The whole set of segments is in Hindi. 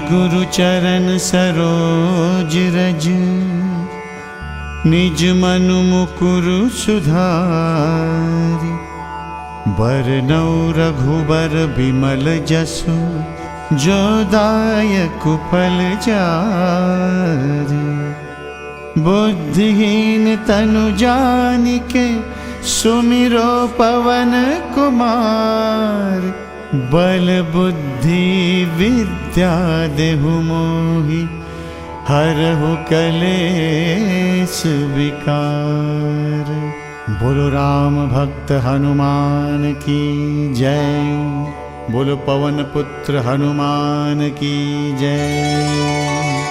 गुरु चरण सरोज रज, निज मनु मुकुरु सुधारि। बरनौ रघुबर बिमल जसु, जो दायक फल चारि। बुद्धिहीन तनु जानिके, सुमिरो पवन कुमार। बल बुद्धि विद्या देहु मोहि, हरहु कलेश विकार। बोलो राम भक्त हनुमान की जय। बोलो पवन पुत्र हनुमान की जय।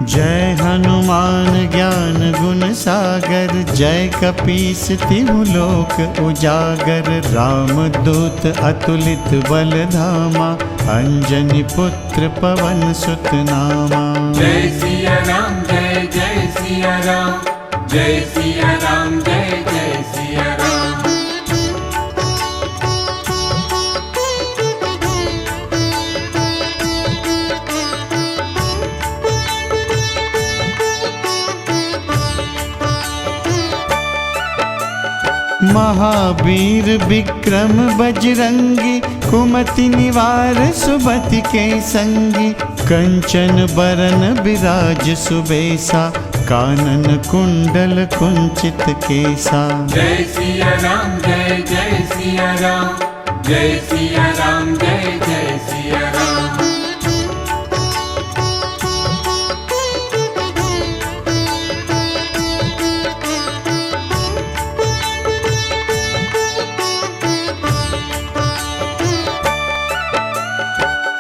जय हनुमान ज्ञान गुण सागर, जय कपीस तिहु लोक उजागर। राम दूत अतुलित बल धामा, अंजनी पुत्र पवन सुत नामा। जय सिया राम जय जय सिया राम, जय सिया राम जय जय सिया राम। महावीर विक्रम बजरंगी, कुमति निवार सुमति के संगी। कंचन बरन बिराज सुबेसा, कानन कुंडल कुंचित केसा। जय सिया राम जय जय सिया राम, जय सिया राम जय जय सिया राम।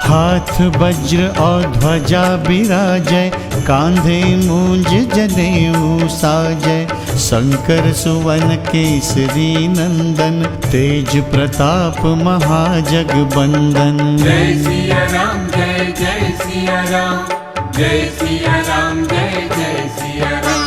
हाथ वज्र और ध्वजा बिराजय, कांधे मूंज जनेऊ साजय। शंकर सुवन केसरी नंदन, तेज प्रताप महाजगबंदन। जय सिया राम जय जय सिया राम, जय सिया राम जय जय सिया राम।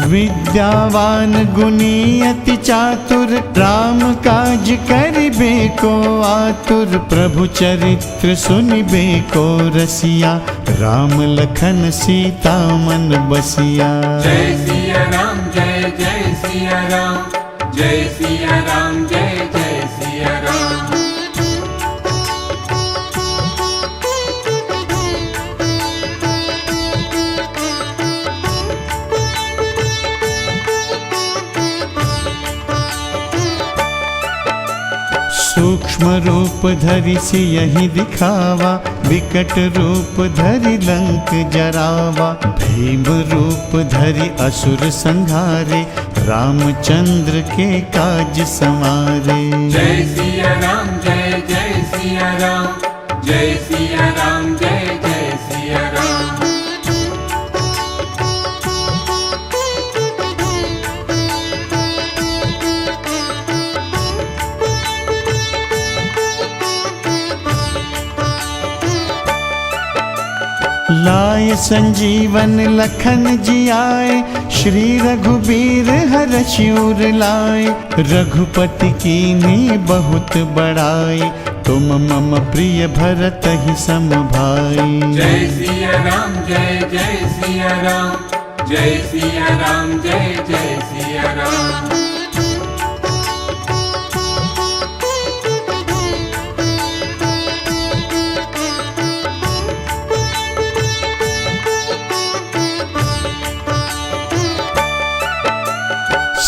विद्यावान गुणी अति चातुर, राम काज करिबे को आतुर। प्रभु चरित्र सुनिबे को रसिया, राम लखन सीता मन बसिया। जय सिया राम जय जय सिया राम, जय सिया राम जय जय सिया राम। सूक्ष्म रूप धरि सियहि दिखावा, विकट रूप धरि लंक जरावा। भीम रूप धरि असुर संहारे, रामचंद्र के काज संवारे। जय सिया राम जय जय सिया राम, जय सिया राम जय जय सिया राम। लाय संजीवन लखन जियाए, श्री रघुबीर हरषि उर लाए। रघुपति कीन्ही बहुत बड़ाई, तुम मम प्रिय भरतहि सम भाई। जय सिया राम जय जय सिया राम, जय सिया राम जय जय सिया राम।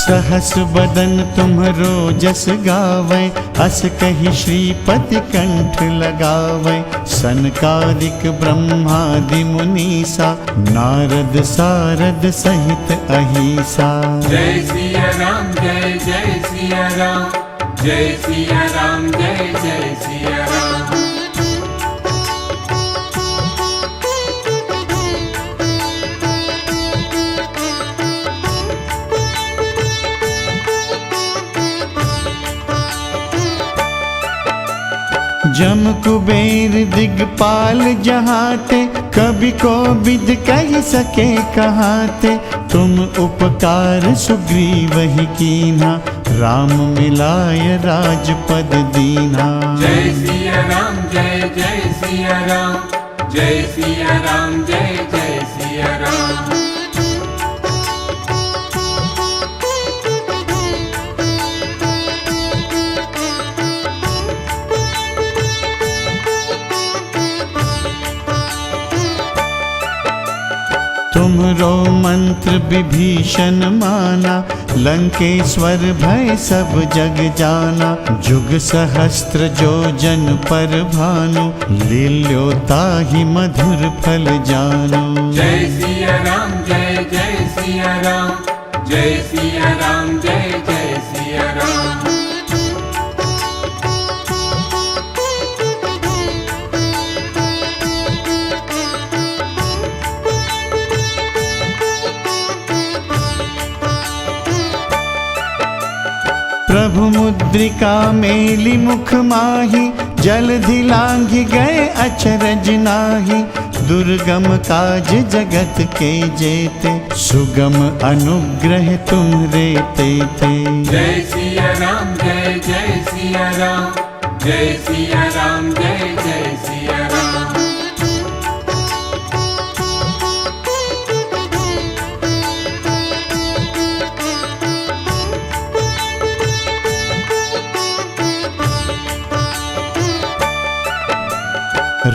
सहस बदन तुम्हरो जस गावै, अस कहि श्रीपति कंठ लगावै। सनकादिक ब्रह्मादि मुनीसा, नारद सारद सहित अहिसा। जय सिया राम जय जय सिया राम, जय सिया राम जय जय सिया राम। जम कुबेर दिगपाल जहाते, कभी को विद कह सके कहाते। तुम उपकार सुग्रीव ही कीन्हा, राम मिलाय राजपद दीन्हा। जय सिया राम जय जय सिया राम, जय सिया राम जय जय सिया राम। तुमरो मंत्र विभीषण माना, लंकेश्वर भय सब जग जाना। जुग सहस्त्र जो जन पर भानु, लील्यो ताहि मधुर फल जानु। जय सिया राम जय जय सिया राम, जय सिया राम जय जय सिया राम। प्रभु मुद्रिका मेली मुख माही, जलधि लांघि गए अचरज नाही। दुर्गम काज जगत के जेते, सुगम अनुग्रह तुम्हरे तेते। जय सिया राम जय जय सिया राम, जय सिया राम जय जय सिया राम।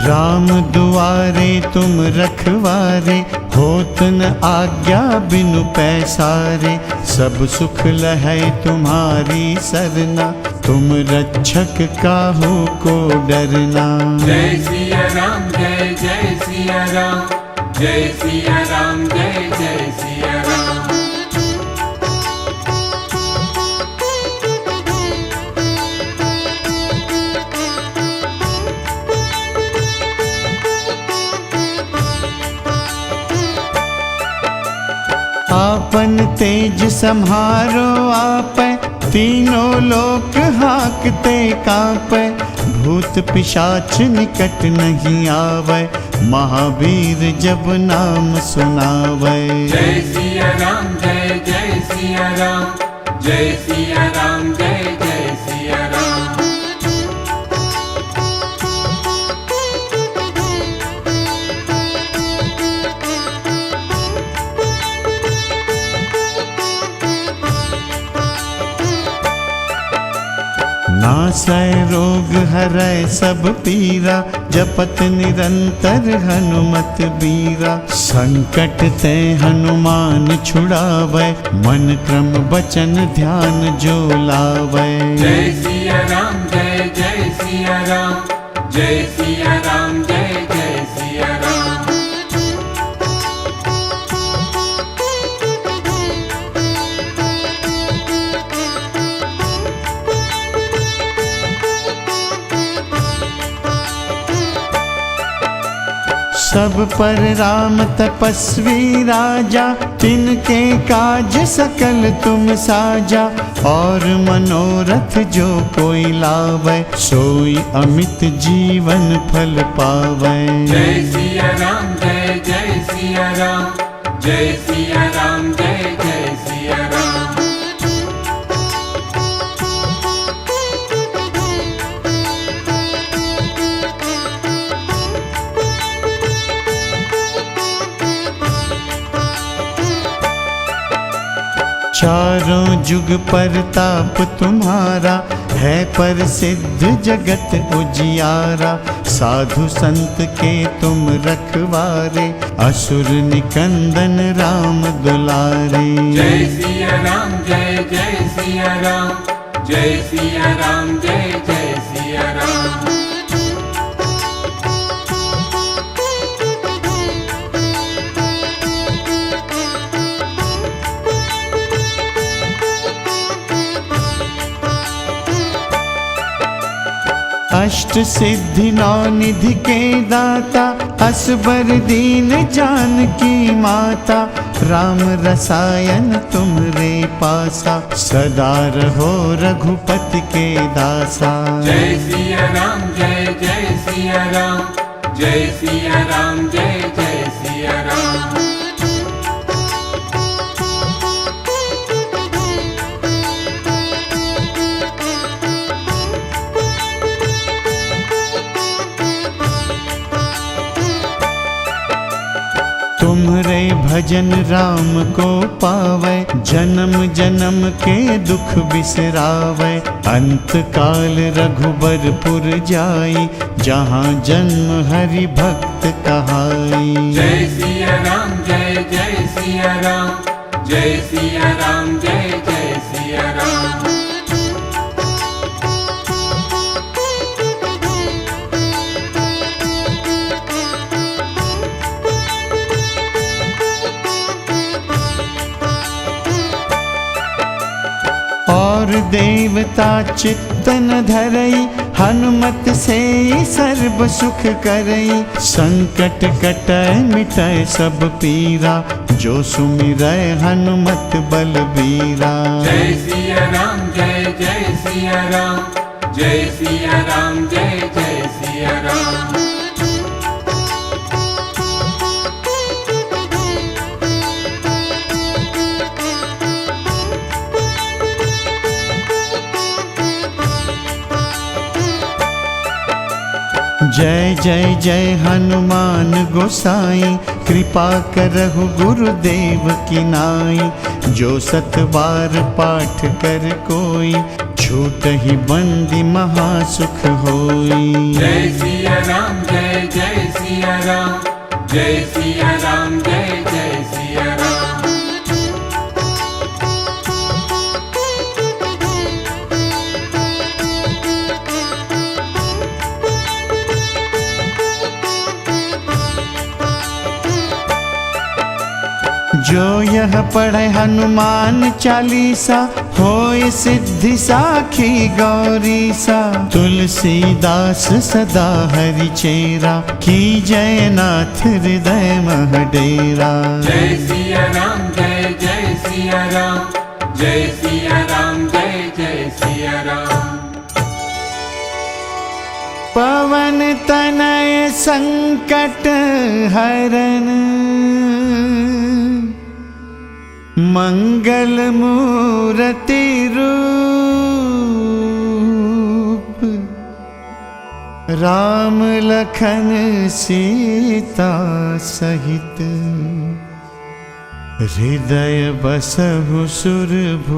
राम दुआरे तुम रखवारे, होत न आज्ञा बिनु पैसारे। सब सुख लहै तुम्हारी सरना, तुम रक्षक काहू को डरना। जय सिया राम जय जय सिया राम, जय सिया राम जय जय सिया राम। आपन तेज सम्हारो आपै, तीनों लोक हाकते कांपै। भूत पिशाच निकट नहीं आवै, महावीर जब नाम सुनावै। जय सिया राम जय जय सिया राम, जय सिया राम जय जय सिया राम। नासै रोग हरै सब पीरा, जपत निरंतर हनुमत बीरा। संकट ते हनुमान छुड़ावै, मन क्रम बचन ध्यान जो लावै। जय सिया राम जय जय सिया राम, जय सिया राम जय जय सिया राम। सब पर राम तपस्वी राजा, तिनके काज सकल तुम साजा। और मनोरथ जो कोई लावै, सोई अमित जीवन फल पावै। जय सिया राम जय जय सिया राम, जय सिया राम जय जय सिया राम। चारों जुग परताप तुम्हारा, है प्रसिद्ध जगत उजियारा। साधु संत के तुम रखवारे, असुर निकंदन राम दुलारे। जय सिया राम जय जय सिया राम, जय सिया राम जय जय सिया राम। अष्ट सिद्धि नौ निधि के दाता, असबर दीन जानकी माता, राम रसायन तुमरे पासा, सदा रहो रघुपति के दासा। जय सिया राम जय जय सिया राम, जय सिया राम जय जय सिया राम। तुम्हरे भजन राम को पावै, जन्म जन्म के दुख बिसरावै। अंत काल रघुबरपुर जाई, जहाँ जन्म हरि भक्त कहाई। जय सिया राम जय जय सिया राम, जय सिया राम जय जय सिया राम। और देवता चित्त न धरई, हनुमत से सर्व सुख करई। संकट कटै मिटै सब पीरा, जो सुमिरै हनुमत बलबीरा। जय सिया राम जय जय सिया राम, जय सिया राम जय जय सिया राम। जय जय जय हनुमान गोसाई, कृपा करहु गुरुदेव की नाई। जो सत बार पाठ कर कोई, छूटहि बंदी महासुख होई। जय सिया राम जय जय सिया राम, जय सिया राम जय जय सिया राम। जो यह पढ़े हनुमान चालीसा, होय सिद्धि साखी गौरीसा। तुलसीदास सदा हरि चेरा, की जय नाथ हृदय मह डेरा। जय सिया राम जय जय सिया राम, जय सिया राम जय जय सिया राम। पवन तनय संकट हरन, मंगल मूर्ति रूप। राम लखन सीता सहित, हृदय बसहु सुरभूप।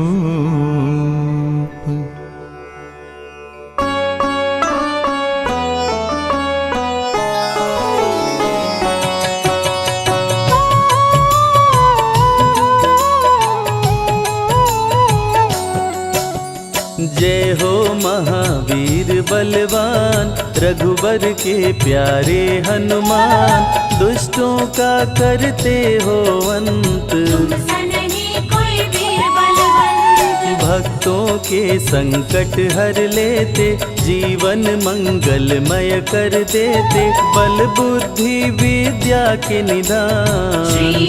जय हो महावीर बलवान, रघुबर के प्यारे हनुमान। दुष्टों का करते हो अंत, भक्तों के संकट हर लेते। जीवन मंगलमय कर देते, बल बुद्धि विद्या के निधान।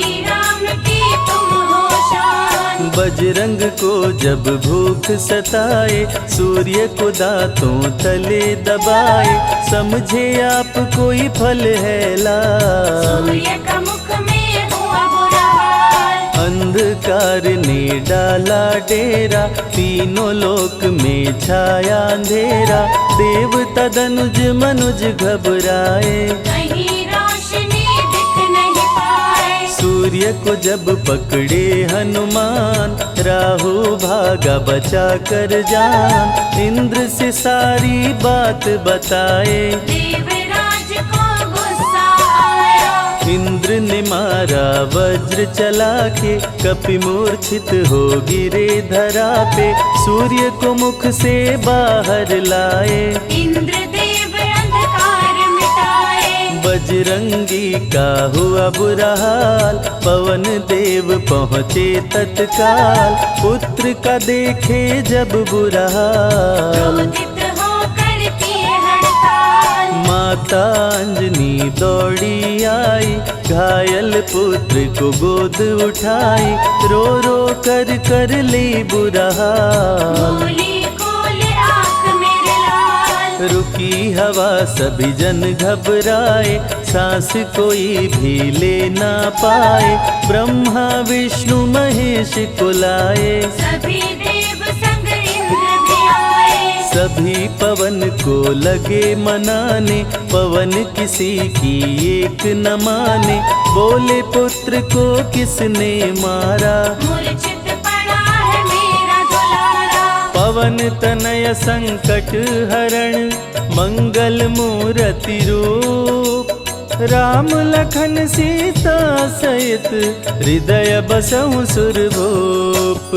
बजरंग को जब भूख सताए, सूर्य को दांतों तले दबाए। समझे आप कोई फल है लाल, सूर्य का मुख में हुआ बुरा हाल। अंधकार ने डाला डेरा, तीनों लोक में छाया अंधेरा। देवता धनुज मनुज घबराए, कहीं रोशनी दिख नहीं पाए। सूर्य को जब पकड़े हनुमान, राहु भागा बचा कर जान। इंद्र से सारी बात बताए, देवराज को गुस्सा आया। इंद्र ने मारा वज्र चला के, कपि मूर्छित हो गिरे धरा पे। सूर्य को मुख से बाहर लाए, इंद्रदेव अंधकार मिटाए। बजरंगी का हुआ बुरा हाल, पवन देव पहुँचे तत्काल। पुत्र का देखे जब बुरा हाल, क्रोधित होकर किए हड़ताल। माता अंजनी दौड़ी आई, घायल पुत्र को गोद उठाई, रो रो कर कर ली बुरा हाल। बोली खोले आँख मेरे लाल, रुकी हवा सभी जन घबराए, सांस कोई भी ले ना पाए, ब्रह्मा विष्णु महेश को लाए, सभी देव संग इंद्र भी आए। सभी पवन को लगे मनाने, पवन किसी की एक न माने, बोले पुत्र को किसने मारा, मूर्छित पड़ा है मेरा दुलारा। पवन तनय संकट हरण, मंगल मूर्ति रूप, राम लखन सीता सहित हृदय बसहु सुरभूप।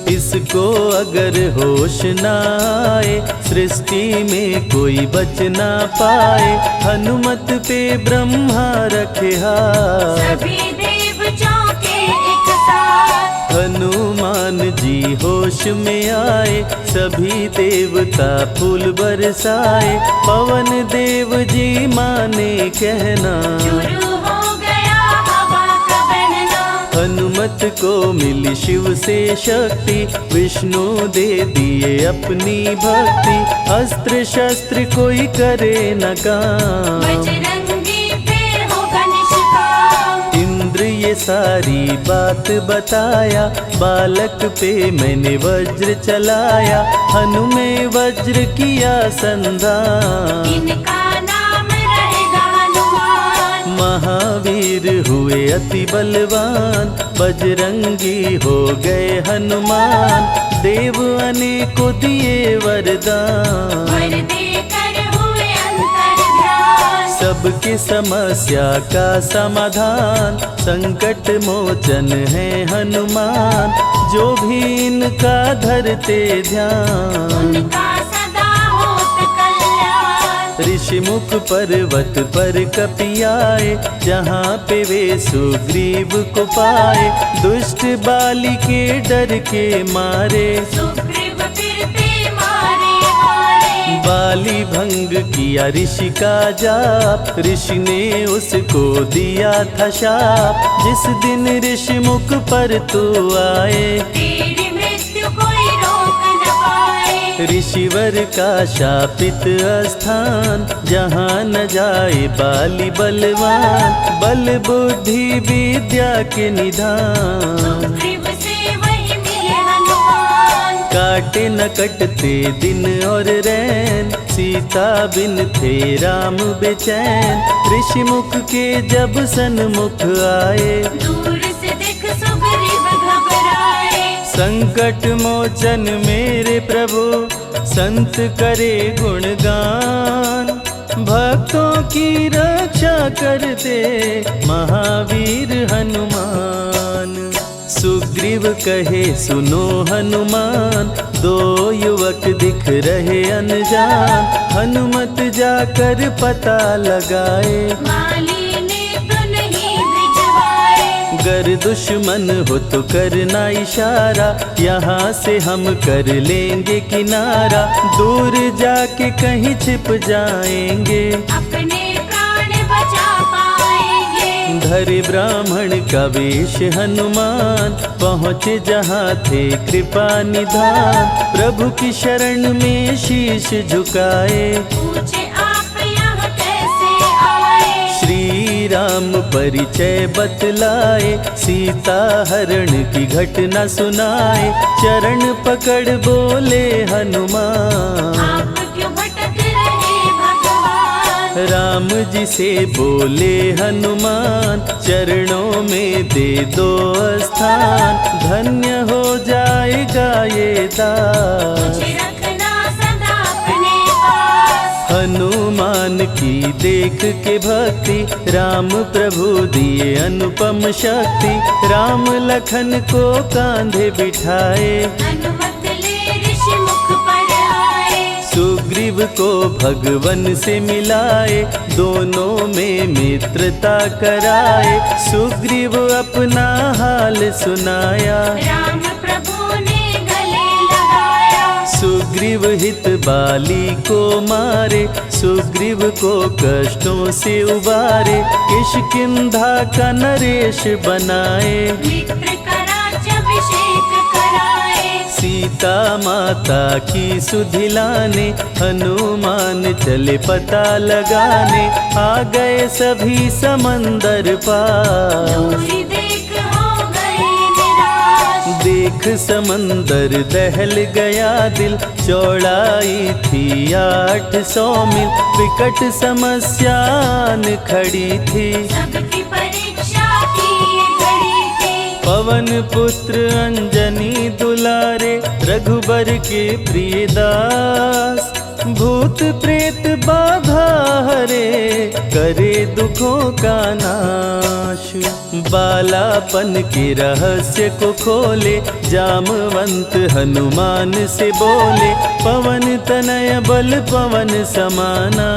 इसको अगर होश न आए, सृष्टि में कोई बच ना पाए, हनुमत पे ब्रह्मा रखे हाथ, सभी देव चौंके एक साथ। हनुमान जी होश में आए, सभी देवता फूल बरसाए, पवन देव जी माने कहना, शुरू हो गया हवा का बहना। हनुमत को मिली शिव से शक्ति, विष्णु दे दिए अपनी भक्ति, अस्त्र शस्त्र कोई करे न काम, बजरंगी पे होगा निष्काम। इंद्र ये सारी बात बताया, बालक पे मैंने वज्र चलाया, हनुमे वज्र किया संधान, इनका नाम रहेगा हनुमान। महावीर हुए अति बलवान, बजरंगी हो गए हनुमान, देव अनेको दिए वरदान, वर देकर हुए अंतर्ध्यान। सबकी समस्या का समाधान, संकट मोचन है हनुमान, जो भी इनका धरते ध्यान, उनका सदा होत कल्याण। ऋषि मुख पर्वत पर कपि आए, जहाँ पे वे सुग्रीव को पाए, दुष्ट बाली के डर के मारे, सुग्रीव फिरते मारे मारे। बाली भंग किया ऋषि का जाप, ऋषि ने उसको दिया था शाप, जिस दिन ऋषि मुख पर तू आए, तेरी मृत्यु कोई रोक न पाए। ऋषिवर का शापित स्थान, जहाँ न जाए बाली बलवान, बल बुद्धि विद्या के निधान, सुग्रीव से वही मिले हनुमान। काटे न कटते दिन और रैन, सीता बिन थे राम बेचैन, ऋषि मुख के जब सन्मुख आए, दूर से दिख सुग्रीव घबराए। संकट मोचन मेरे प्रभु, संत करे गुणगान, भक्तों की रक्षा करते महावीर हनुमान। सुग्रीव कहे सुनो हनुमान, दो युवक दिख रहे अनजान, हनुमत जाकर पता लगाए, माली ने तो नहीं भिजवाए। गर दुश्मन हो तो करना इशारा, यहाँ से हम कर लेंगे किनारा, दूर जाके कहीं छिप जाएंगे, अपने प्राण बचा पाएंगे। धरे ब्राह्मण का वेश हनुमान, पहुँचे जहाँ थे कृपा निधान, प्रभु की शरण में शीश झुकाए, पूछे आप यहाँ कैसे आए। श्री राम परिचय बतलाए, सीता हरण की घटना सुनाए, चरण पकड़ बोले हनुमान, आप क्यों भटक रहे भगवान। राम जी से बोले हनुमान, चरणों में दे दो स्थान, धन्य हो जाएगा ये दास, मुझे रखना सदा अपने पास। हनुमान की देख के भक्ति, राम प्रभु दिए अनुपम शक्ति, राम लखन को कांधे बिठाए, अनुमत ले ऋषि मुख पर आए। सुग्रीव को भगवन से मिलाए, दोनों में मित्रता कराए, सुग्रीव अपना हाल सुनाया, राम प्रभु ने गले लगाया। सुग्रीव हित बाली को मारे, सुग्रीव को कष्टों से उबारे, किष्किंधा का नरेश बनाए, मित्र का राज्याभिषेक कराए। सीता माता की सुधि लाने, हनुमान चले पता लगाने, आ गए सभी समंदर पार। दूरी देख हो गए निराश, देख समंदर दहल गया दिल, चौड़ाई थी 800 मील, विकट समस्या आन खड़ी थी, सबकी परीक्षा की ये घड़ी थी। पवन पुत्र अंजनी दुलारे, रघुबर के प्रिय दास, भूत प्रेत बाधा हरे, करे दुखों का नाश। बालापन के रहस्य को खोले, जामवंत हनुमान से बोले, पवन तनय बल पवन समाना,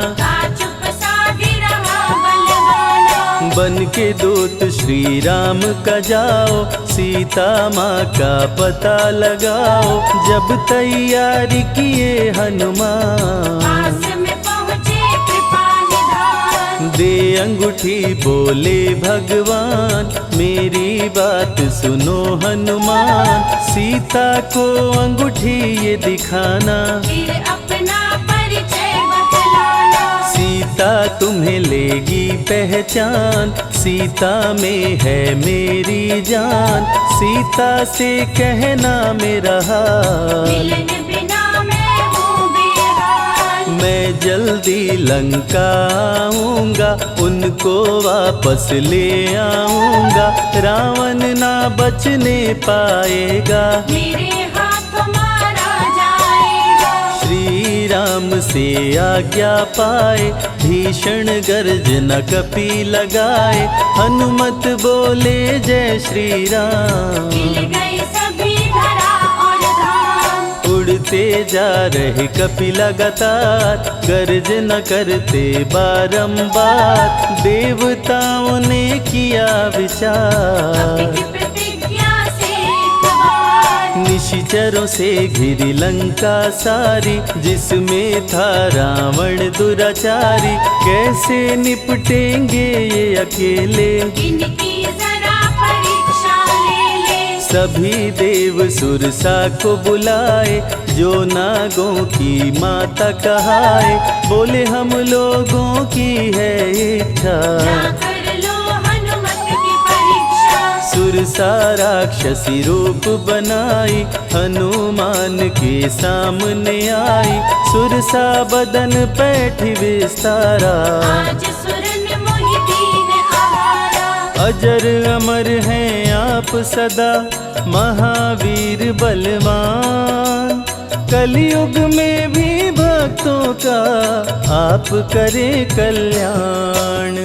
चुप साधी रहा बलवाना। बन के दूत श्री राम का जाओ, सीता माँ का पता लगाओ। जब तैयारी किए हनुमान, पास में पहुँचे कृपा निधान, दे अंगूठी बोले भगवान, मेरी बात सुनो हनुमान। सीता को अंगूठी ये दिखाना, फिर अपना परिचय बतलाना। सीता तुम्हें लेगी पहचान, सीता में है मेरी जान। सीता से कहना मेरा हाल, मिलन बिना मैं हूँ बेहाल। मैं जल्दी लंका आऊंगा, उनको वापस ले आऊंगा। रावण ना बचने पाएगा, मेरे हाथ मारा जाएगा। श्री राम से आज्ञा पाए, भीषण गर्जना कपि लगाए। हनुमत बोले जय श्री राम, मिल गए सभी धरा और धाम। उड़ते जा रहे कपि लगातार, गर्जना करते बारंबार। देवताओं ने किया विचार, की प्रतिज्ञा से सवार। निशिचरों से घिरी लंका सारी, जिसमें था रावण दुराचारी। कैसे निपटेंगे ये अकेले, इनकी जरा परीक्षा ले ले। सभी देव सुरसा को बुलाए, जो नागों की माता कहाए। बोले हम लोगों की है इच्छा, कर लो हनुमत की परीक्षा। सुरसा राक्षसी रूप बनाई, हनुमान के सामने आई। सुरसा बदन पैठ विस्तारा, आज सुरन मोहि दीन आहारा। अजर अमर हैं आप सदा, महावीर बलवान। कलयुग में भी भक्तों का आप करें कल्याण।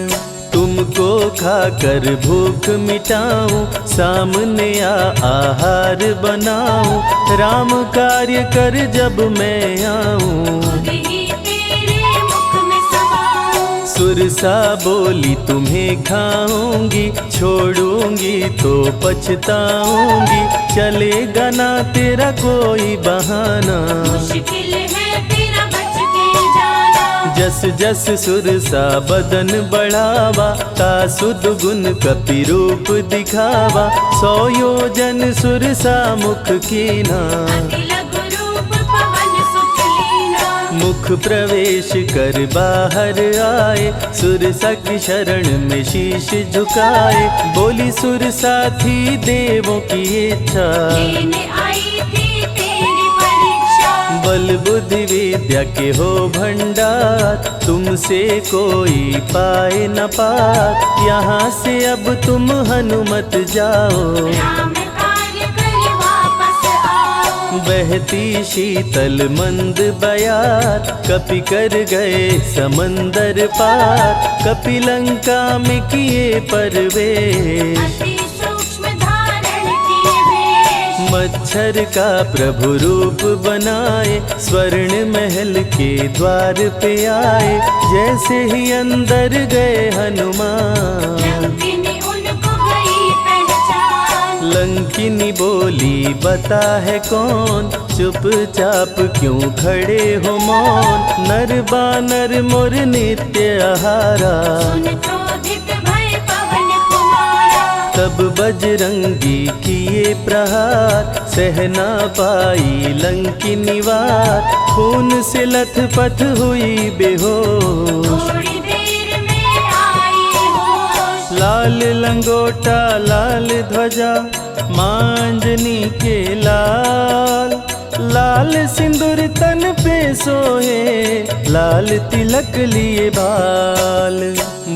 तुमको खाकर भूख मिटाऊं, सामने आहार बनाऊं। राम कार्य कर जब मैं आऊं, खुद ही तेरे मुख में समाऊं। सुरसा बोली तुम्हें खाऊंगी, छोड़ूंगी तो पछताऊंगी। चलेगा ना तेरा कोई बहाना, मुश्किल है तेरा बच के जाना। जस जस सुरसा बदन बढ़ावा, तासु दुगुन कपि रूप दिखावा। 100 योजन सुरसा मुख कीना, अति लघु रूप पवन सुख लीना। मुख प्रवेश कर बाहर आए, सुरसा की शरण में शीश झुकाए। बोली सुरसा थी देवों की इच्छा, लेने आई थी तेरी परीक्षा। बल बुद्धि विद्या के हो भंडार, तुमसे कोई पाए न पार। यहाँ से अब तुम हनुमत जाओ, राम कार्य कर वापस आओ। बहती शीतल मंद बयार, कपि कर गए समंदर पार। कपि लंका में किए परवेश, अति सूक्ष्म धारण किए वेश। मच्छर का प्रभु रूप बनाए, स्वर्ण महल के द्वार पे आए। जैसे ही अंदर गए हनुमान, लंकिनी उनको गई पहचान। लंकिनी बोली बता है कौन, चुपचाप क्यों खड़े हो मौन। नर बानर मोर नित्य आहारा, सुन क्रोधित भय पवन कुमारा। तब बजरंगी किए प्रहार, सह ना पाई लंकिनी वार। खून से लथपथ हुई बेहोश, थोड़ी देर में आई होश। लाल लंगोटा लाल ध्वजा मांजनी के लाल। लाल सिंदूर तन पे सोहे, लाल तिलक लिए बाल।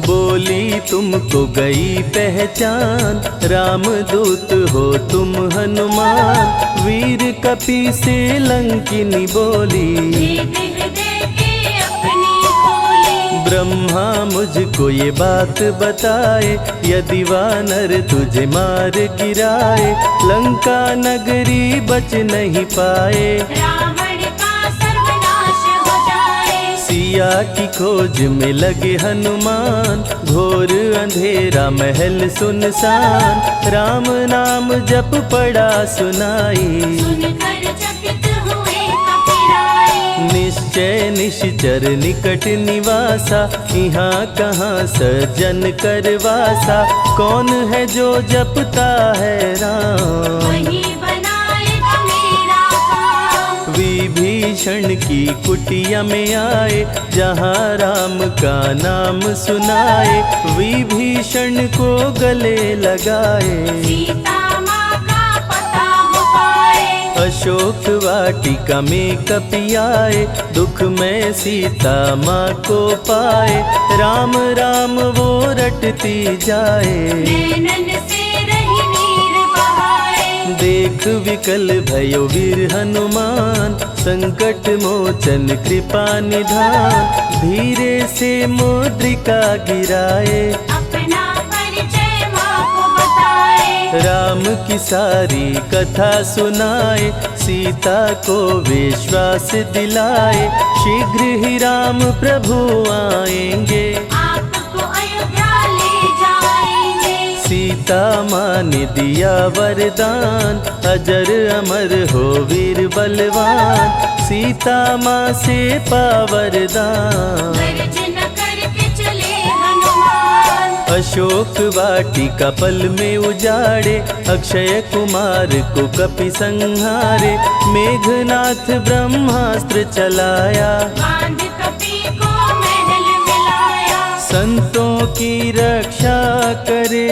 बोली तुमको गई पहचान, रामदूत हो तुम हनुमान। वीर कपि से लंकिनी बोली, भेद हृदय के अपनी खोली। ब्रह्मा मुझको ये बात बताए, यदि वानर तुझे मार गिराए। लंका नगरी बच नहीं पाए, रावण का सर्वनाश हो जाए। सिया की खोज में लगे हनुमान, घोर अंधेरा महल सुनसान। राम नाम जप पड़ा सुनाई, सुनकर चकित हुए कपिराए। निश्चय निश्चर निकट निवासा। यहाँ कहाँ सज्जन करवासा, कौन है जो जपता है राम। वही बनाएगा मेरा काम। विभीषण की कुटिया में आए, जहाँ राम का नाम सुनाए। विभीषण को गले लगाए, सीता माँ का पता हो पाए। अशोक वाटिका में कपि आए, दुख में सीता माँ को पाए। राम राम वो रटती जाए, नैनन से रही नीर बहाए। देख विकल भयो वीर हनुमान। संकट मोचन कृपा निधान, धीरे से मुद्रिका गिराए। अपना परिचय माँ को बताए। राम की सारी कथा सुनाए, सीता को विश्वास दिलाए। शीघ्र ही राम प्रभु आएंगे, आपको अयोध्या ले जाएंगे। सीता माँ ने दिया वरदान। अजर अमर हो वीर बलवान, सीता माँ से पा वरदान। गर्ज न करके चले हनुमान। अशोक वाटिका पल में उजाड़े, अक्षय कुमार को कपि संहारे। मेघनाथ ब्रह्मास्त्र चलाया, बांध कपि को महल मिलाया। संतों की रक्षा करे,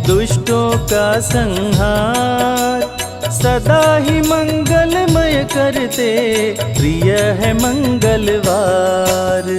दुष्टों का संहार। सदा ही मंगलमय करते, प्रिय है मंगलवार।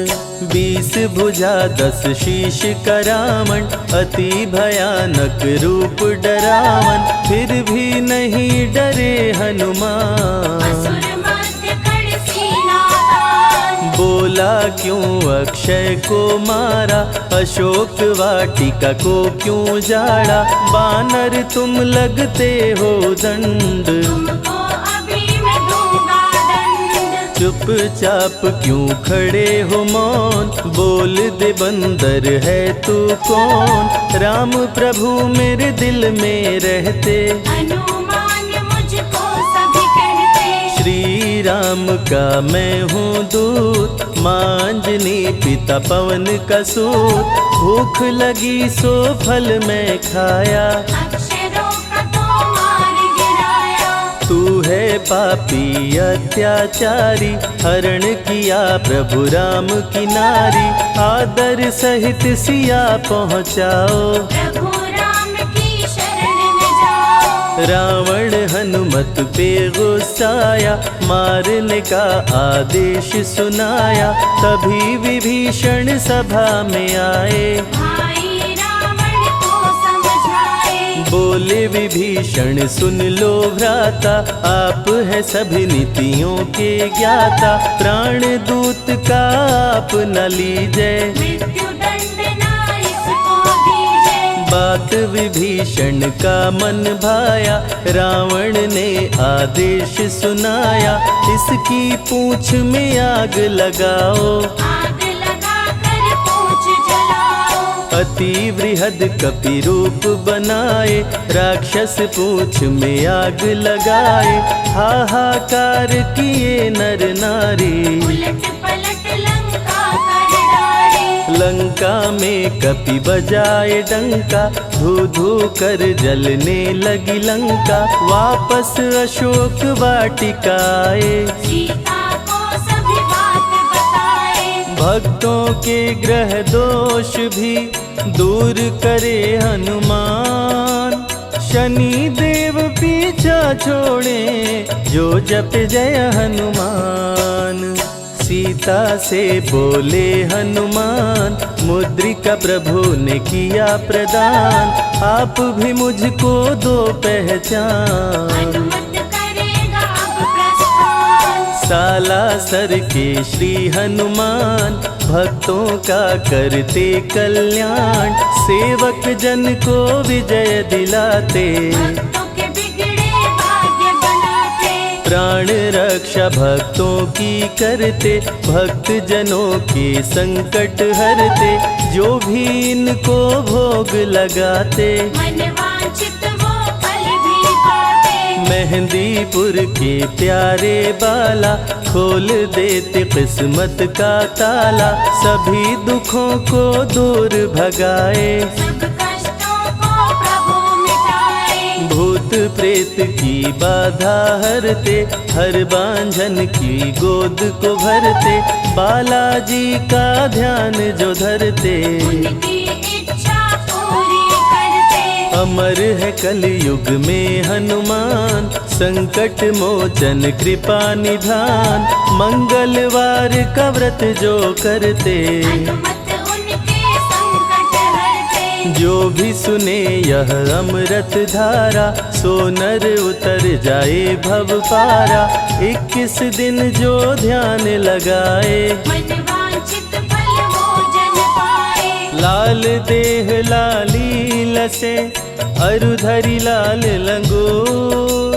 20 भुजा 10 शीश का रावण, अति भयानक रूप डरावन। फिर भी नहीं डरे हनुमान, असुर मध्य खड़ सीना तान। बोला क्यों अक्षय को मारा, अशोक वाटिका को क्यों जाड़ा। बानर तुम लगते हो दंड, तुमको अभी मैं दूंगा दंड। चुपचाप क्यों खड़े हो मौन, बोल दे बंदर है तू कौन। राम प्रभु मेरे दिल में रहते, हनुमान मुझको सभी कहते। श्री राम का मैं हूँ दूत, मांजनी पिता पवन का सूत। भूख लगी सो फल मैं खाया, अक्षरों का तो मार गिराया। तू है पापी अत्याचारी, हरण किया प्रभु राम की नारी। आदर सहित सिया पहुँचाओ, प्रभु राम की शरण में जाओ। रावण हनुमत पे गुस्साया, मारने का आदेश सुनाया। तभी विभीषण सभा में आए, भाई रावण को समझाए। बोले विभीषण सुन लो भ्राता, आप है सभी नीतियों के ज्ञाता। प्राण दूत का आप न लीजिए, मृत्यु दंड ना इसको दीजिए। बात विभीषण का मन भाया, रावण ने आदेश सुनाया। इसकी पूंछ में आग लगाओ, आग लगा कर पूछ जलाओ। अति वृहद कपि रूप बनाए, राक्षस पूंछ में आग लगाए। हाहाकार किए नर नारी, उलट पलट लंका कर डारे। लंका में कपि बजाए डंका, धू धू कर जलने लगी लंका। वापस अशोक वाटिका आए, सीता को सभी बात बताए। भक्तों के ग्रह दोष भी दूर करे हनुमान। शनि देव पीछा छोड़े, जो जप जय हनुमान। सीता से बोले हनुमान, मुद्रिका प्रभु ने किया प्रदान। आप भी मुझको दो पहचान, अनुमत करेगा अब प्रस्थान। सालासर के श्री हनुमान, भक्तों का करते कल्याण। सेवक जन को विजय दिलाते, भक्तों के बिगड़े भाग्य बनाते। प्राण रक्षा भक्तों की करते, भक्त जनों के संकट हरते। जो भी इनको भोग लगाते, मनवांछित वो फल भी पाते। मेहंदीपुर के प्यारे बाला, खोल देते किस्मत का ताला। सभी दुखों को दूर भगाए, सब कष्टों को प्रभु मिटाए। भूत प्रेत की बाधा हरते, हर बांझन की गोद को भरते। बालाजी का ध्यान जो धरते, उनकी इच्छा पूरी करते। अमर है कलयुग में हनुमान। संकट मोचन कृपा निधान, मंगलवार का व्रत जो करते। हनुमत उनके संकट हरते। जो भी सुने यह अमृत धारा, सो नर उतर जाए भव पारा। 21 दिन जो ध्यान लगाए, मनवांछित फल भोजन पाए। लाल देह लाली लसे, अरुधरी लाल लंगोर।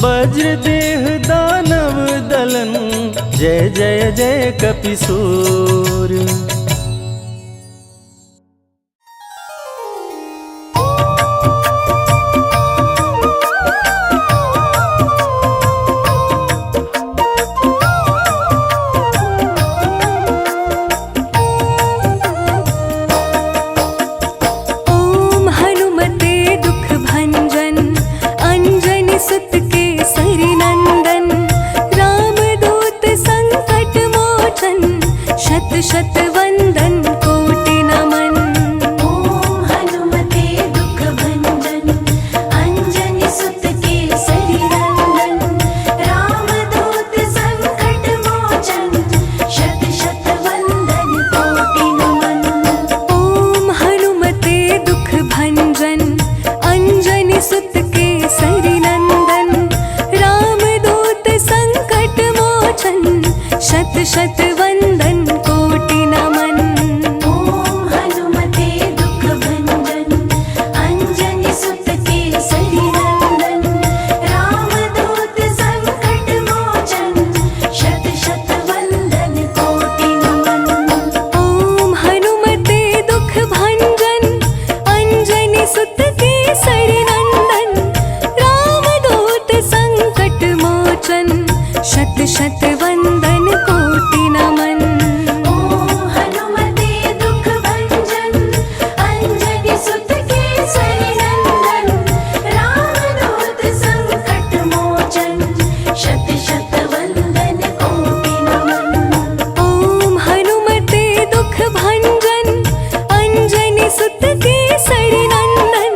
वज्र देह दानव दलन, जय जय जय कपिसूर। ओम हनुमते दुख भंजन, अंजनी सुत केसरी नंदन। राम दूत संकट मोचन, शत शत वंदन कोटि नमन। ओम हनुमते दुख भंजन, अंजनी सुत केसरी नंदन। राम दूत संकट मोचन, शत शत वंदन कोटि नमन। ओम हनुमते दुख भंजन, अंजनी सुत केसरी नंदन। राम दूत संकट मोचन, शत शत वंदन कोटि नमन। ओम हनुमते दुख भंजन, अंजनी सुत केसरी नंदन। राम दूत संकट मोचन, शत शत वंदन कोटि नमन। ओम हनुमते दुख भंजन, अंजनी सुत केसरी नंदन। राम दूत संकट मोचन, शत शत वंदन कोटि नमन। ओम हनुमते दुख भंजन, अंजनी सुत केसरी नंदन। राम दूत संकट मोचन, शत शत वंदन कोटि नमन। ओम हनुमते दुख भंजन, अंजनी सुत केसरी नंदन।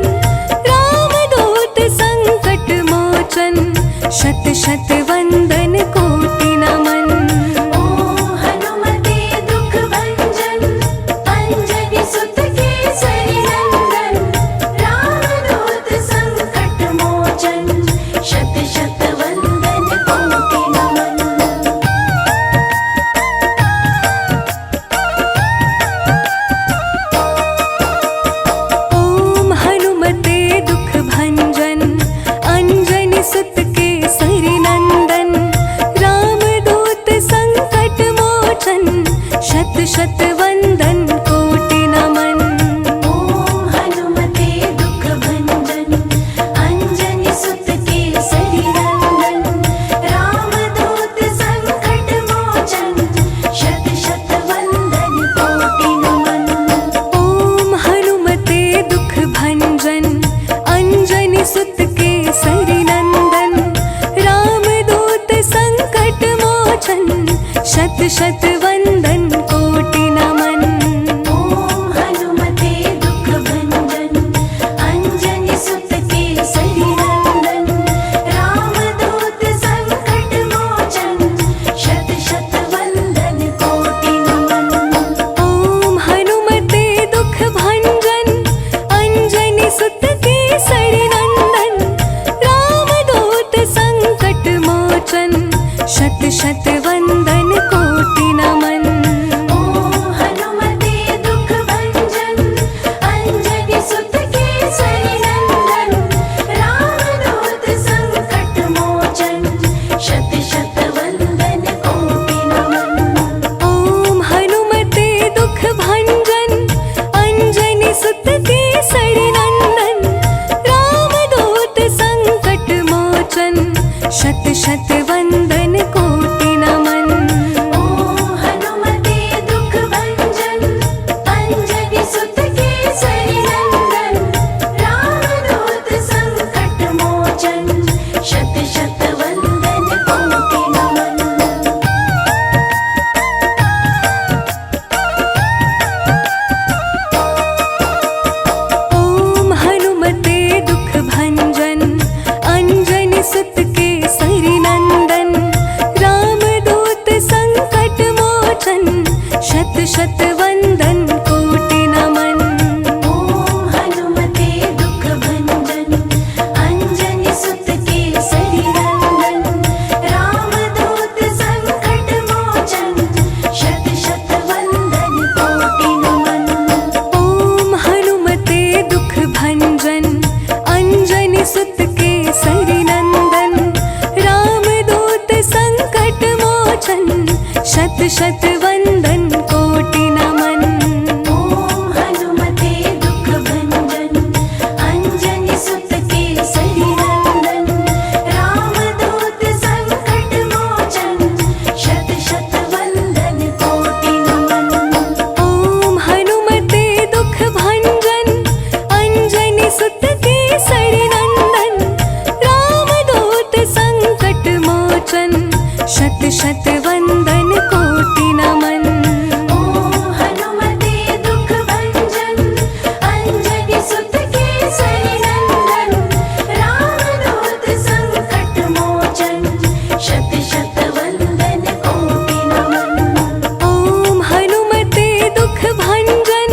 राम दूत संकट मोचन, शत शत वंदन कोटि नमन। ओम हनुमते दुख भंजन, अंजनी सुत केसरी नंदन। राम दूत संकट मोचन, शत शत वंदन कोटि नमन। ओम हनुमते दुख भंजन, अंजनी सुत केसरी नंदन। राम दूत संकट मोचन, शत शत वंदन कोटि नमन। शत शत वंदन कोटि नमन। ओम हनुमते दुख भंजन अंजनी सुत केसरी नंदन रामदूत संकट मोचन शत शत वंदन कोटि नमन। ओम हनुमते दुख भंजन अंजनी सुत केसरी नंदन रामदूत संकट मोचन शत शत वंदन कोटि नमन। ओम हनुमते दुख भंजन अंजनी सुत केसरी नंदन रामदूत संकट मोचन शत शत वंदन कोटि नमन। ओम हनुमते दुख भंजन अंजनी सुत केसरी नंदन रामदूत संकट मोचन शत शत वंदन कोटि नमन। ओम हनुमते दुख भंजन अंजनी सुत केसरी नंदन रामदूत संकट मोचन शत शत वंदन कोटि नमन। ओम हनुमते दुख भंजन अंजनी सुत केसरी नंदन रामदूत संकट मोचन शत शत वंदन कोटि नमन। ओम हनुमते दुख भंजन अंजनी सुत केसरी नंदन रामदूत संकट मोचन शत शत वंदन कोटि नमन। ओम हनुमते दुख भंजन अंजनी सुत केसरी नंदन रामदूत संकट मोचन शत शत वंदन कोटि नमन। ओम हनुमते दुख भंजन अंजनी सुत केसरी नंदन रामदूत संकट मोचन शत शत वंदन कोटि नमन। ओम हनुमते दुख भंजन अंजनी सुत केसरी नंदन रामदूत संकट मोचन शत शत वंदन कोटि नमन। ओम हनुमते दुख भंजन अंजनी सुत केसरी नंदन रामदूत संकट मोचन शत शत वंदन कोटि नमन। ओम हनुमते दुख भंजन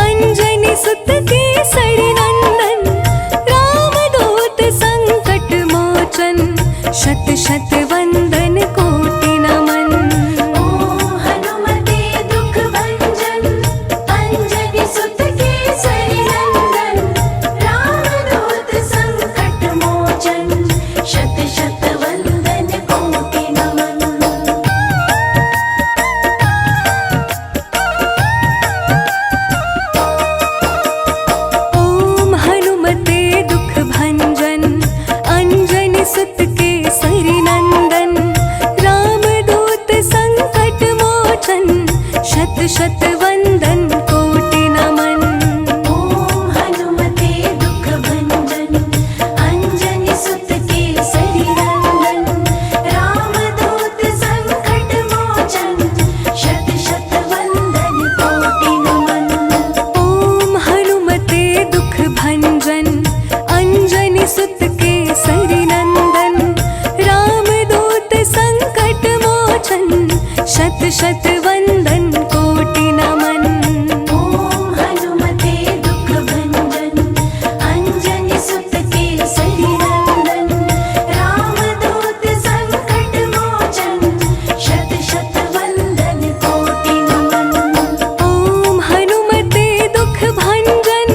अंजनी सुत केसरी नंदन रामदूत संकट मोचन शत शत वंदन कोटि नमन। ओम हनुमते दुख भंजन अंजनी सुत केसरी नंदन रामदूत संकट मोचन शत शत वंदन कोटि नमन। ओम हनुमते दुख भंजन अंजनी सुत केसरी नंदन रामदूत संकट मोचन शत शत वंदन कोटि नमन। ओम हनुमते दुख भंजन अंजनी सुत केसरी नंदन रामदूत संकट मोचन शत शत वंदन कोटि नमन। ओम हनुमते दुख भंजन अंजनी सुत केसरी नंदन रामदूत संकट मोचन शत शत वंदन कोटि नमन। ओम हनुमते दुख भंजन अंजनी सुत केसरी नंदन रामदूत संकट मोचन शत शत वंदन कोटि नमन। ओम हनुमते दुख भंजन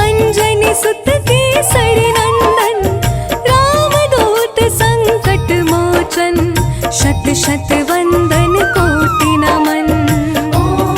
अंजनी सुत केसरी नंदन रामदूत संकट मोचन शत शत वंदन कोटि नमन। ओम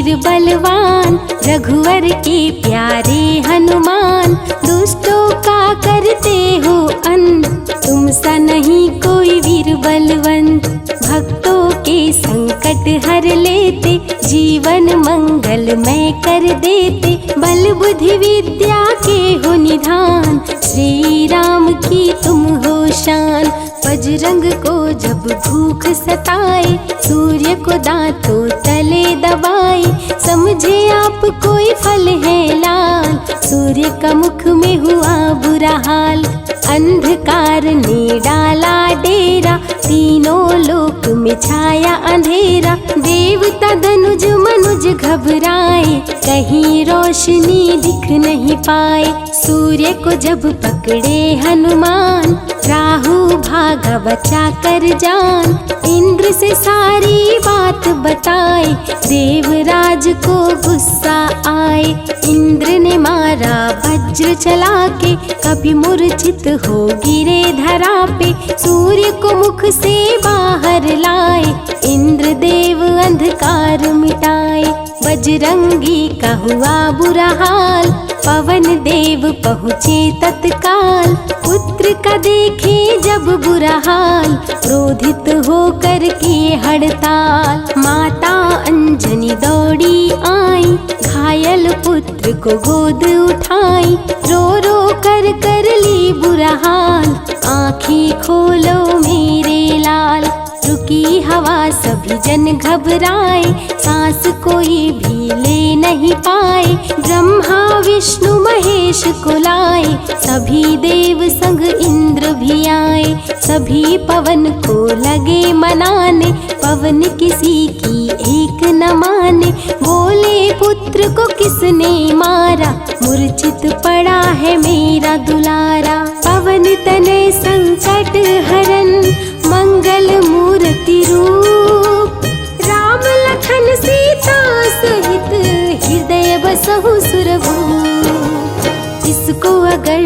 वीर बलवान, रघुवर के प्यारे हनुमान, दुष्टों का करते हो अंत, तुम सा नहीं कोई वीर बलवंत। भक्तों के संकट हर लेते, जीवन मंगलमय कर देते, बल बुद्धि विद्या के हो निधान, श्री राम की तुम हो शान। बजरंग को जब भूख सताए, सूर्य को दांतों तले दबाए, समझे आप कोई फल है लाल, सूर्य का मुख में हुआ बुरा हाल। अंधकार ने डाला डेरा, तीनों लोक में छाया अंधेरा, देवता धनुज मनुज घबराए, कहीं रोशनी दिख नहीं पाए। सूर्य को जब पकड़े हनुमान, राहु भागा बचा कर जान, इंद्र से सारी बात बताए, देवराज को गुस्सा आए। इंद्र ने मारा वज्र चला के, कभी मूर्छित हो गिरे धरा पे, सूर्य को मुख से बाहर लाए, इंद्र देव अंधकार मिटाए। बजरंगी का हुआ बुरा हाल, पवन देव पहुँचे तत्काल, पुत्र का देखे जब बुरा हाल, क्रोधित होकर किए हड़ताल। माता अंजनी दौड़ी आई, घायल पुत्र को गोद उठाई, रो रो कर ली बुरा हाल, आँखें खोलो मेरे लाल। रुकी हवा सभी जन घबराए, सांस कोई भी ले नहीं पाए, ब्रह्मा विष्णु महेश को लाए, सभी देव संग इंद्र भी आए। सभी पवन को लगे मनाने, पवन किसी की एक न माने, बोले पुत्र को किसने मारा, मूर्छित पड़ा है मेरा दुलारा। पवन तनय संकट हरन, मंगल मूर्ति रूप, राम लखन सीता सहित हृदय बसहु सुरभूप। इसको अगर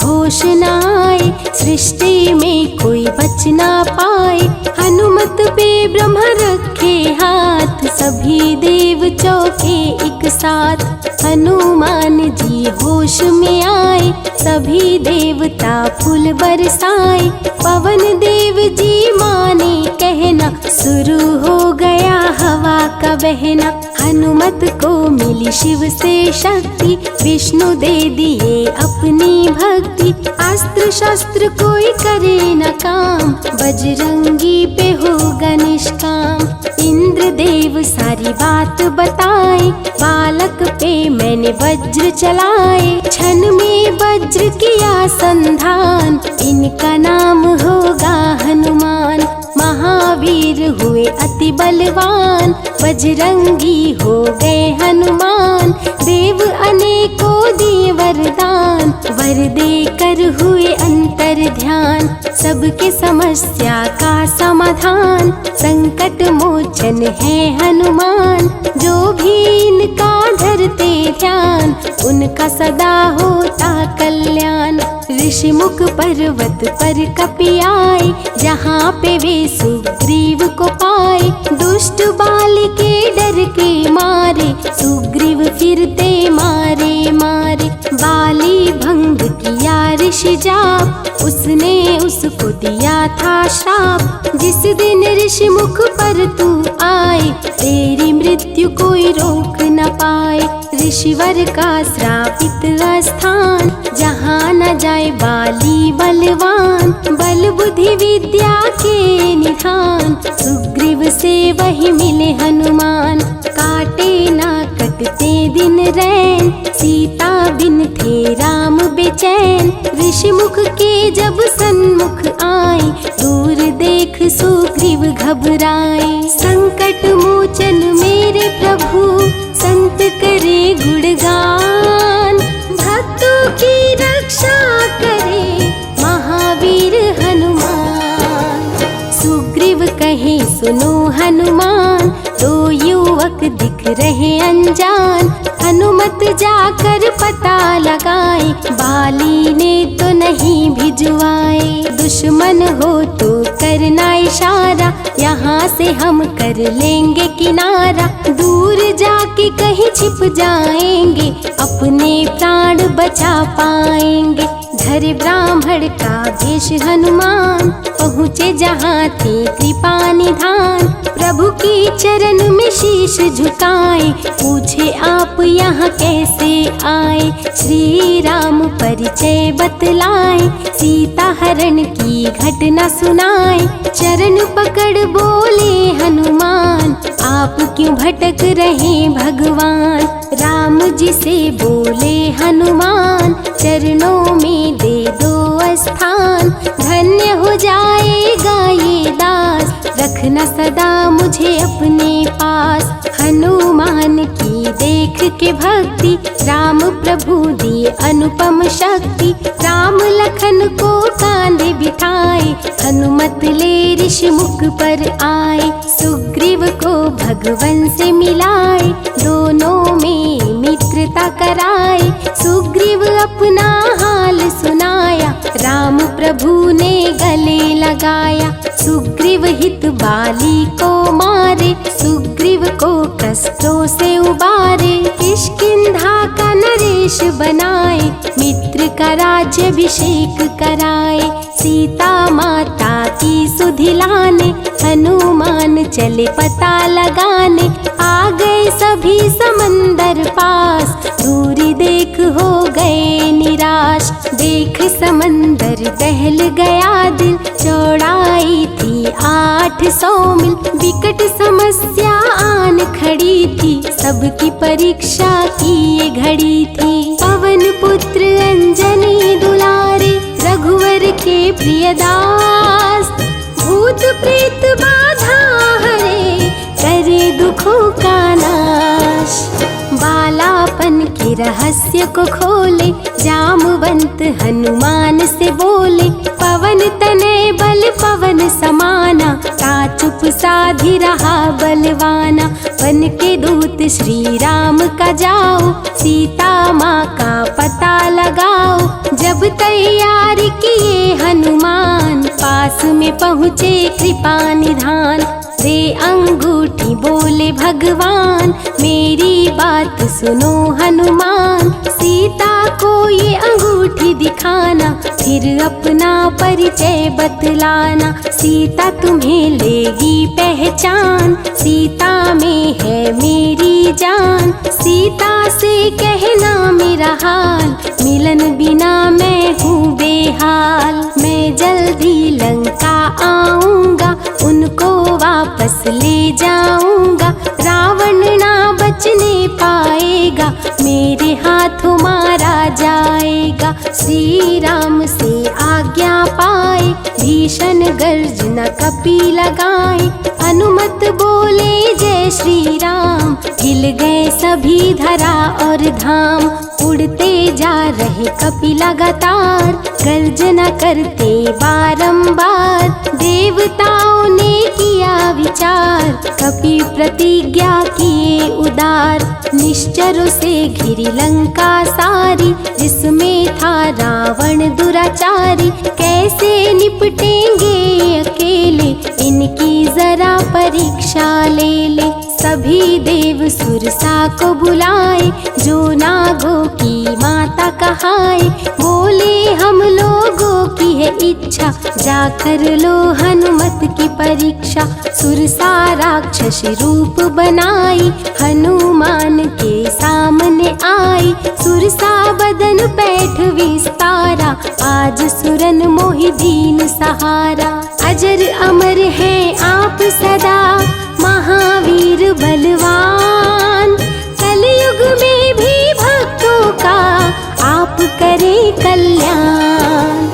होश न आए, सृष्टि में कोई बच ना पाए, हनुमत पे ब्रह्मा रखे हाथ, सभी देव चौके एक साथ। हनुमान जी होश में आए, सभी देवता फूल बरसाए, पवन देव जी माने कहना, शुरू हो गया हवा का बहना। हनुमत को मिली शिव से शक्ति, विष्णु दे दिए अपनी भक्ति, अस्त्र शस्त्र कोई करे न काम, बजरंगी पे होगा निष्काम। इंद्र देव सारी बात बताए, बालक पे मैंने वज्र चलाए, क्षण में वज्र किया संधान, इनका नाम होगा हनुमान। महावीर हुए अति बलवान, बजरंगी हो गए हनुमान, देव अनेकों दिए वरदान, वर देकर हुए अंतर ध्यान, सबके समस्या का समाधान, संकट मोचन है हनुमान, जो भी इनका धरते ध्यान, उनका सदा होता कल्याण। ऋषिमुख पर्वत पर कपि आए, जहाँ पे वे सुग्रीव को पाए, दुष्ट बाली के डर के मारे, सुग्रीव फिरते मारे मारे। बाली भंग किया ऋषि जाप, उसने उसको दिया था श्राप, जिस दिन ऋषि मुख पर तू आए, तेरी मृत्यु कोई रोक न पाए। ऋषिवर का श्रापित स्थान, जहाँ न जाए बाली बलवान, बल बुद्धि विद्या के निधान, सुग्रीव से वही मिले हनुमान। काटे ना कटते दिन रैन, सीता बिन थे राम बेचैन, ऋषि मुख के जब सन्मुख आए, दूर देख सुग्रीव घबराए। संकट मोचन मेरे प्रभु, संत करे गुणगान, भक्तों की रक्षा करे महावीर हनुमान। सुग्रीव कहे सुनो हनुमान, दो युवक दिख रहे अनजान, हनुमत जाकर पता लगाए, बाली ने तो नहीं भिजवाए। दुश्मन हो तो करना इशारा, यहाँ से हम कर लेंगे किनारा, दूर जाके कहीं छिप जाएंगे, अपने प्राण बचा पाएंगे। धरे ब्राह्मण का भेष हनुमान, पहुँचे जहाँ थे कृपा निधान। प्रभु की चरण में शीश झुकाए, पूछे आप यहाँ कैसे आए। श्री राम परिचय बतलाए, सीता हरण की घटना सुनाए। चरण पकड़ बोले हनुमान, आप क्यों भटक रहे भगवान। राम जी से बोले हनुमान, चरणों में दे दो स्थान। धन्य हो जाएगा ये दास, रखना सदा मुझे अपने पास। हनुमान की देख के भक्ति, राम प्रभु दिए अनुपम शक्ति। राम लखन को कांधे बिठाए, हनुमत ले ऋषि मुख पर आए। सुग्रीव को भगवन से मिलाए, दोनों में मित्रता कराए। सुग्रीव अपना हाल सुनाया, राम प्रभु ने गले लगाया। सुग्रीव हित बाली को मारे, सुग्रीव को कष्टों से उबारे। किष्किंधा का नरेश बनाए, मित्र का राज्याभिषेक कराए। सीता माता की सुधि लाने, हनुमान चले पता लगाने। आ गए सभी समंदर पास, दूरी देख हो गए निराश। देख समंदर दहल गया दिल, चौड़ाई थी 800 मील। विकट समस्या आन खड़ी थी, सबकी परीक्षा की ये घड़ी थी। पवन पुत्र अंजनी दुलारे, रघुवर के प्रियदास। भूत प्रेत बाधा हरे, करे दुखों का नाश। बालापन के रहस्य को खोले, जामवंत हनुमान से बोले। पवन तनय बल पवन समाना, ता चुप साधी रहा बलवाना। वन के दूत श्री राम का जाओ, सीता माँ का पता लगाओ। जब तैयार किए हनुमान, पास में पहुँचे कृपा निधान। रे अंगूठी बोले भगवान, मेरी बात सुनो हनुमान। सीता को ये अंगूठी दिखाना, फिर अपना परिचय बतलाना। सीता तुम्हें लेगी पहचान, सीता में है मेरी जान। सीता से कहना मेरा हाल, मिलन बिना मैं हूँ बेहाल। मैं जल्दी लंका आऊँगा, उनको वापस ले जाऊंगा। रावण ना बचने पाएगा, मेरे हाथों मारा जाएगा। श्री राम से आज्ञा पाए, भीषण गर्जना कपि लगाए। अनुमत बोले जय श्री राम, हिल गए सभी धरा और धाम। उड़ते जा रहे कपि लगातार, गर्जना करते बारंबार। देवताओं ने किया विचार, कपि प्रतिज्ञा किए उदार। निश्चरों से घिरी लंका सारी, जिसमें था रावण दुराचारी। कैसे निपटेंगे अकेले, इनकी जरा परीक्षा ले ले। सभी देव सुरसा को बुलाए, जो नागों की माता कहाए। बोले हम लोगों की है इच्छा, जाकर लो हनुमत की परीक्षा। सुरसा राक्षस रूप बनाई, हनुमान के सामने आई। सुरसा बदन पैठ विस्तारा, आज सुरन मोहि दीन सहारा। अजर अमर है आप सदा, महावीर बलवान। कलयुग में भी भक्तों का आप करें कल्याण।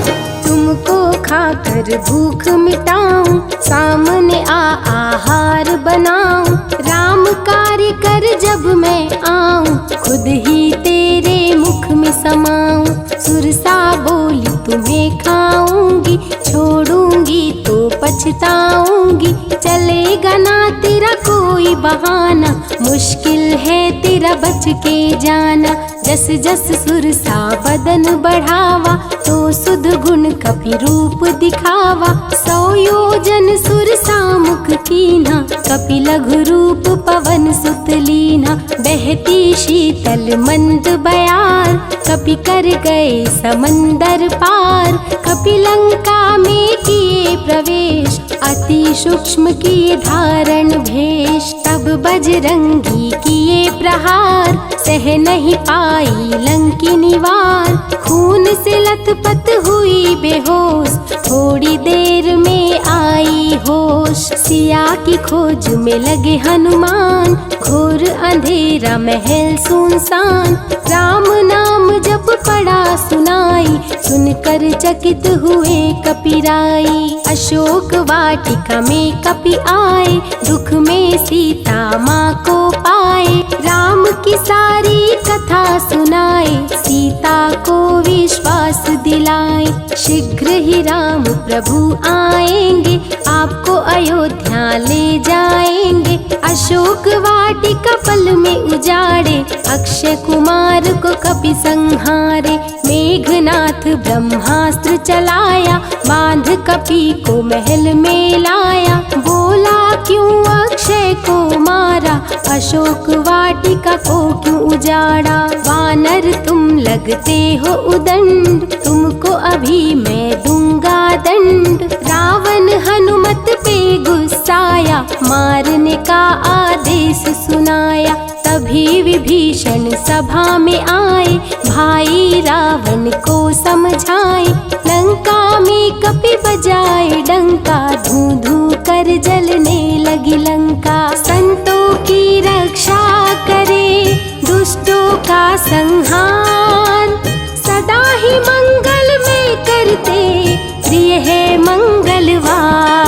तुमको खाकर भूख मिटाऊं, सामने आहार बनाऊं। राम कार्य कर जब मैं आऊं, खुद ही तेरे मुख में समाऊं। सुरसा बोली तुम्हें खाऊंगी, छोड़ूंगी तो पछताऊंगी। चलेगा ना तेरा कोई बहाना, मुश्किल है तेरा बच के जाना। जस जस सुरसा बदन बढ़ावा, तो सुध गुण कपि रूप दिखावा। 100 योजन सुरसा मुख कीन्हा, कपि लघु रूप पवन सुत लीन्हा। बहती शीतल मंद बयार, कपि कर गए समंदर पार। कपि लंका में किए प्रवेश, अति सूक्ष्म किए धारण भेष। तब बजरंगी किए प्रहार, सह नहीं पाई लंकिनी वार। खून से लथपथ हुई बेहोश, थोड़ी देर में आई होश। सिया की खोज में लगे हनुमान, घोर अंधेरा महल सुनसान। राम नाम जब पड़ा सुनाई, सुनकर चकित हुए कपिराई। अशोक वाटिका में कपि आए, दुख में सीता माँ को पाए। राम की सारी कथा सुनाए, सीता को विश्वास दिलाए। शीघ्र ही राम प्रभु आएंगे, आपको अयोध्या ले जाएंगे। अशोक वाटिका पल में उजाड़े, अक्षय कुमार को कपि संहारे। मेघनाथ ब्रह्मास्त्र चलाया, बांध कपि को महल में लाया। बोला क्यों अक्षय को मारा, अशोक वाटिका को क्यों उजाड़ा। वानर तुम लगते हो उदंड, तुमको अभी मैं दूंगा दंड। रावण हनुमत पे गुस्साया, मारने का आदेश सुनाया। तभी विभीषण सभा में आए, भाई रावण को समझाए। लंका में कपि बजाए डंका, धू धू कर जलने लगी लंका। संतों की रक्षा करे, दुष्टों का संहार। सदा ही मंगल में करते, प्रिय है मंगलवार।